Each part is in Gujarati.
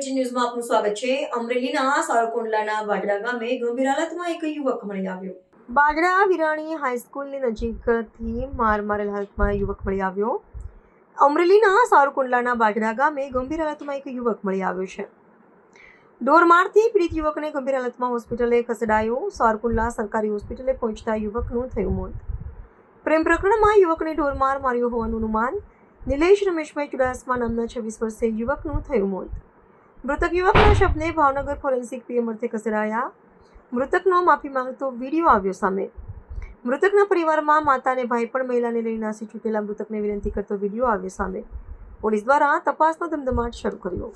મિર્ચી ન્યૂઝમાં આપનું સ્વાગત છે। અમરેલીના સાવરકુંડલાના બાજડા ગામે ગંભીર હાલતમાં એક યુવક મળી આવ્યો। બાજડા વિરાણી હાઈસ્કૂલની નજીકથી માર મારેલ હાલતમાં યુવક મળી આવ્યો। અમરેલીના સાવરકુંડલાના બાજડા ગામે ગંભીર હાલતમાં એક યુવક મળી આવ્યો છે। ઢોરમારથી પીડિત યુવકને ગંભીર હાલતમાં હોસ્પિટલે ખસેડાયો। સાવરકુંડલા સરકારી હોસ્પિટલે પહોંચતા યુવકનું થયું મોત। પ્રેમ પ્રકરણમાં યુવકને ઢોરમાર માર્યો હોવાનું અનુમાન। નિલેશ રમેશભાઈ ચુડાસમા નામના 26 વર્ષીય યુવકનું થયું મોત। મૃતક યુવકના શબને ભાવનગર ફોરેન્સિક પીએમ અર્થે ખસેડાયા। મૃતકનો માફી માંગતો વિડીયો આવ્યો સામે। મૃતકના પરિવારમાં માતા અને ભાઈ પણ મહિલાને લઈ નાસી છૂટેલા મૃતકને વિનંતી કરતો વિડીયો આવ્યો સામે। પોલીસ દ્વારા તપાસનો ધમધમાટ શરૂ કર્યો।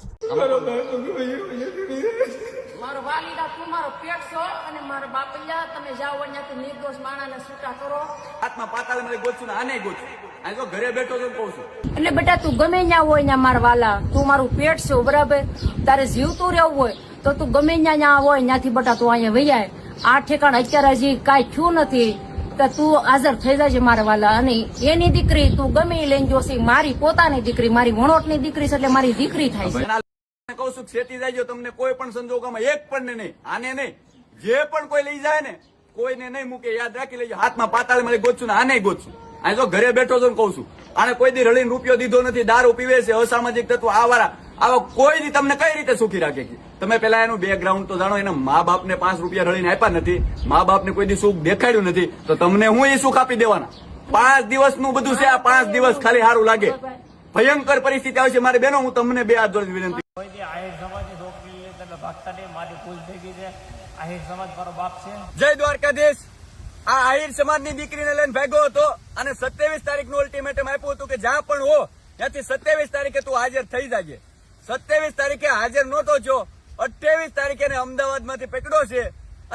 મારો વાલીડા તું મારો પેટ છો અને મારા બાપલિયા તમે જાઓ અહીંયાથી નિર્દોષ માણાને છૂટા કરો। હાથમાં પાતાળ મને ગોચું ને આને ગોચું આ તો ઘરે બેઠો છું કહું છું એટલે બેટા તું ગમે ત્યાં હોય ત્યાં મારા વાલા તું મારું પેટ છો બરાબર તારે જીવતું રહેવું હોય તો તું ગમે ત્યાં હોય ત્યાંથી બેટા તું અહીંયા વહી જાય। આ ઠેકાણ અત્યારે હજી કાંઈ થયું નથી તો તું હાજર થઈ જાય મારા વાલા। અને એની દીકરી તું ગમે એ લઈને જોશી મારી પોતાની દીકરી મારી વણોટની દીકરી છે એટલે મારી દીકરી થાય છે। કહું છું છેતી જાય તમને કોઈ પણ સંજોગોમાં એક પણ ને નહીં આને નહીં જે પણ કોઈ લઈ જાય ને કોઈને નહીં મૂકે યાદ રાખી લેજો। હાથમાં પાતાળ મને ગોચું ને આને ગોચું આ તો ઘરે બેઠો છું કહું છું આને કોઈ દી રળીને રૂપિયો દીધો નથી દારૂ પીવે છે અસામાજિક તત્વો આવા કોઈ દી તમને કઈ રીતે સુખી રાખે તમે પેલા એનું બેકગ્રાઉન્ડ તો જાણો। એના મા બાપને 5 રૂપિયા રળીને આપ્યા નથી મા બાપને કોઈ દી સુખ દેખાડ્યું નથી તો તમને હું એ સુખ આપી દેવાના। 5 દિવસનું બધું છે આ 5 દિવસ ખાલી સારું લાગે ભયંકર પરિસ્થિતિ આવશે મારી બહેનો હું તમને 2 હાથ જોડી વિનંતી જય દ્વારકાધીશ। આ આહિર સમાજની દીકરીને લઈને ભાગ્યો હતો અને 27 તારીખનું અલ્ટિમેટમ આપ્યું હતું કે જ્યાં પણ હો ત્યાંથી 27 તારીખે તું હાજર થઈ જાય। 27 તારીખે હાજર નહોતો છો 28 તારીખે એને અમદાવાદમાંથી પકડ્યો છે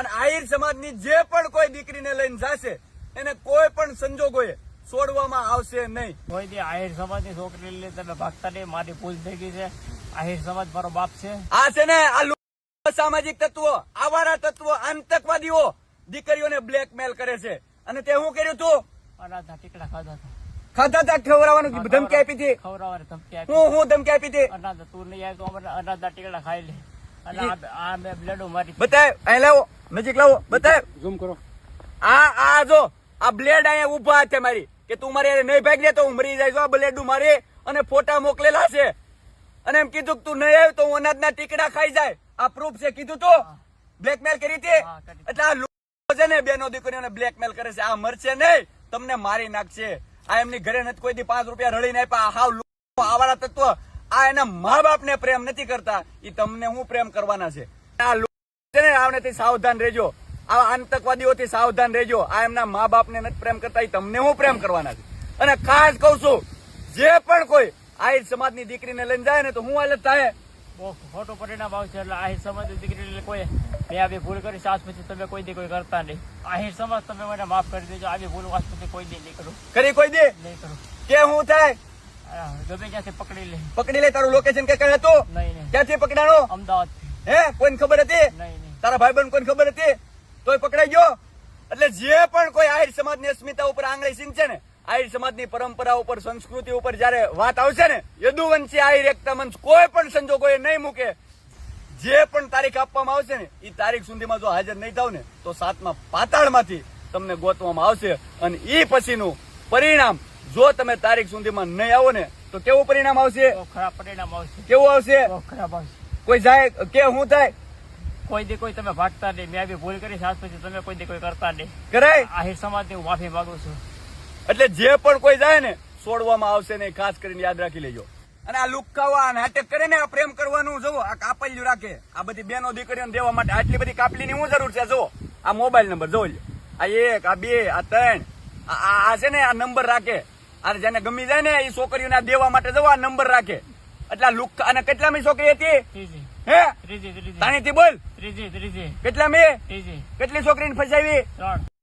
અને આહિર સમાજની જે પણ કોઈ દીકરીને લઈને જશે એને કોઈ પણ સંજોગોએ છોડવામાં આવશે નહીં। કોઈ દી આહિર સમાજની છોકરી લઈને તમે ભાગતા નહીં મારી ભૂલ થઈ ગઈ છે। આહિર સમાજ મારો બાપ છે। આ છે ને આ સામાજિક તત્વો આવારા તત્વો આતંકવાદીઓ દીકરીઓને બ્લેકમેલ કરે છે અને તે શું કર્યું તું અનાજના ટીકડા ખાધા ખાધા ખવડાવવાનું ધમકી આપી હતી ખવડાવવાની ધમકી આપી હું ધમકી આપી હતી અનાજ તું નહીં આવ્યો તો અમારે અનાજના ટીકડા ખાઈ લે અને આ મેં બ્લેડો મારી બતાય અહીં લાવો નજીક લાવો બતાય ઝૂમ કરો આ જો આ બ્લેડ અહીંયા ઉભા છે મારી કે તું મારે નહીં ભાગ લે તો હું મરી જાય આ બ્લેડ મારે અને ફોટા મોકલેલા છે અને એમ કીધું કે તું નહીં આવ્યો તો હું અનાજના ટીકડા ખાઈ જાય। આ પ્રૂફ છે કીધું તો બ્લેકમેલ કરી હતી એટલે આ લોકો છે ને બેનો દીકરીઓને બ્લેકમેલ કરે છે। આ મરશે નહીં તમને મારી નાખશે। આ એમની ઘરે નથી કોઈ દી 5 રૂપિયા રળીને આપ્યા હાવ આવારા તત્વ આ એના મા બાપ ને પ્રેમ નથી કરતા એ તમને હું પ્રેમ કરવાના છે। આ લોકો છે ને આવનેથી સાવધાન રહેજો આ આતંકવાદીઓથી સાવધાન રહેજો। આ એમના મા બાપ ને નથી પ્રેમ કરતા એ તમને હું પ્રેમ કરવાના છે। અને ખાસ કઉ છું જે પણ કોઈ આહિર સમાજની દીકરીને લઈને જાય ને તો હું હાલત થાય ખોટું પરિણામ આવશે। એટલે આહિર સમાજની દીકરી કોઈ મેં આવી ભૂલ કરી આજ પછી તમે કોઈ દી કોઈ કરતા નહીં। આહિર સમાજ તમે મને માફ કરી દેજો આવી ભૂલ આજ પછી કોઈ દી નહીં કરું કરી કોઈ દે નહીં કરું કે હું થાય ગમે ત્યાંથી પકડી લે તારું લોકેશન કે કઈ હતું નહીં ક્યાંથી પકડાણો અમદાવાદ હે કોઈને ખબર હતી નહીં તારા ભાઈ બહેન કોઈને ખબર હતી તોય પકડાઈ ગયો। એટલે જે પણ કોઈ આહિર સમાજની અસ્મિતા ઉપર આંગળી સીંચે ને આહિર સમાજની પરંપરા ઉપર સંસ્કૃતિ ઉપર જયારે વાત આવશે ને યદુવંશી આહિર એકતા મંચ કોઈ પણ સંજોગોએ નહીં મૂકે। જે પણ તારીખ આપવામાં આવશે ને એ તારીખ સુધીમાં જો હાજર નહીં થાવ ને તો 7મા પાતાળમાંથી તમને ગોતવામાં આવશે અને એ પછીનું પરિણામ જો તમે તારીખ સુધીમાં નહીં આવો ને તો કેવું પરિણામ આવશે ખરાબ પરિણામ આવશે। કેવું આવશે ખરાબ આવશે। કોઈ જાય કે હું થાય કોઈ દી કોઈ તમે ભાગતા નહીં મેં આવી ભૂલ કરી આજ પછી તમે કોઈ દી કોઈ કરતા નહીં કરાય। આહિર સમાજની હું માફી માંગુ છું। એટલે જે પણ કોઈ જાય ને છોડવામાં આવશે ને ખાસ કરીને યાદ રાખી લેજો। અને આ લુકાવા નાટક કરે ને આ પ્રેમ કરવાનું જુઓ આ કાપલિયું રાખે આ બધી બેનો દીકરીઓને દેવા માટે આટલી બધી કાપલીની શું જરૂર છે? જુઓ આ મોબાઈલ નંબર જોઈ લો આ 1 આ 2 આ 3 આ છે ને આ નંબર રાખે આ જેને ગમી જાય ને એ છોકરીઓને દેવા માટે જવો આ નંબર રાખે। એટલે આ લુક અને કેટલામી છોકરી હતી હે ત્રીજી તાણીથી બોલ ત્રીજી કેટલામી ત્રીજી કેટલી છોકરીને ફસાવી 3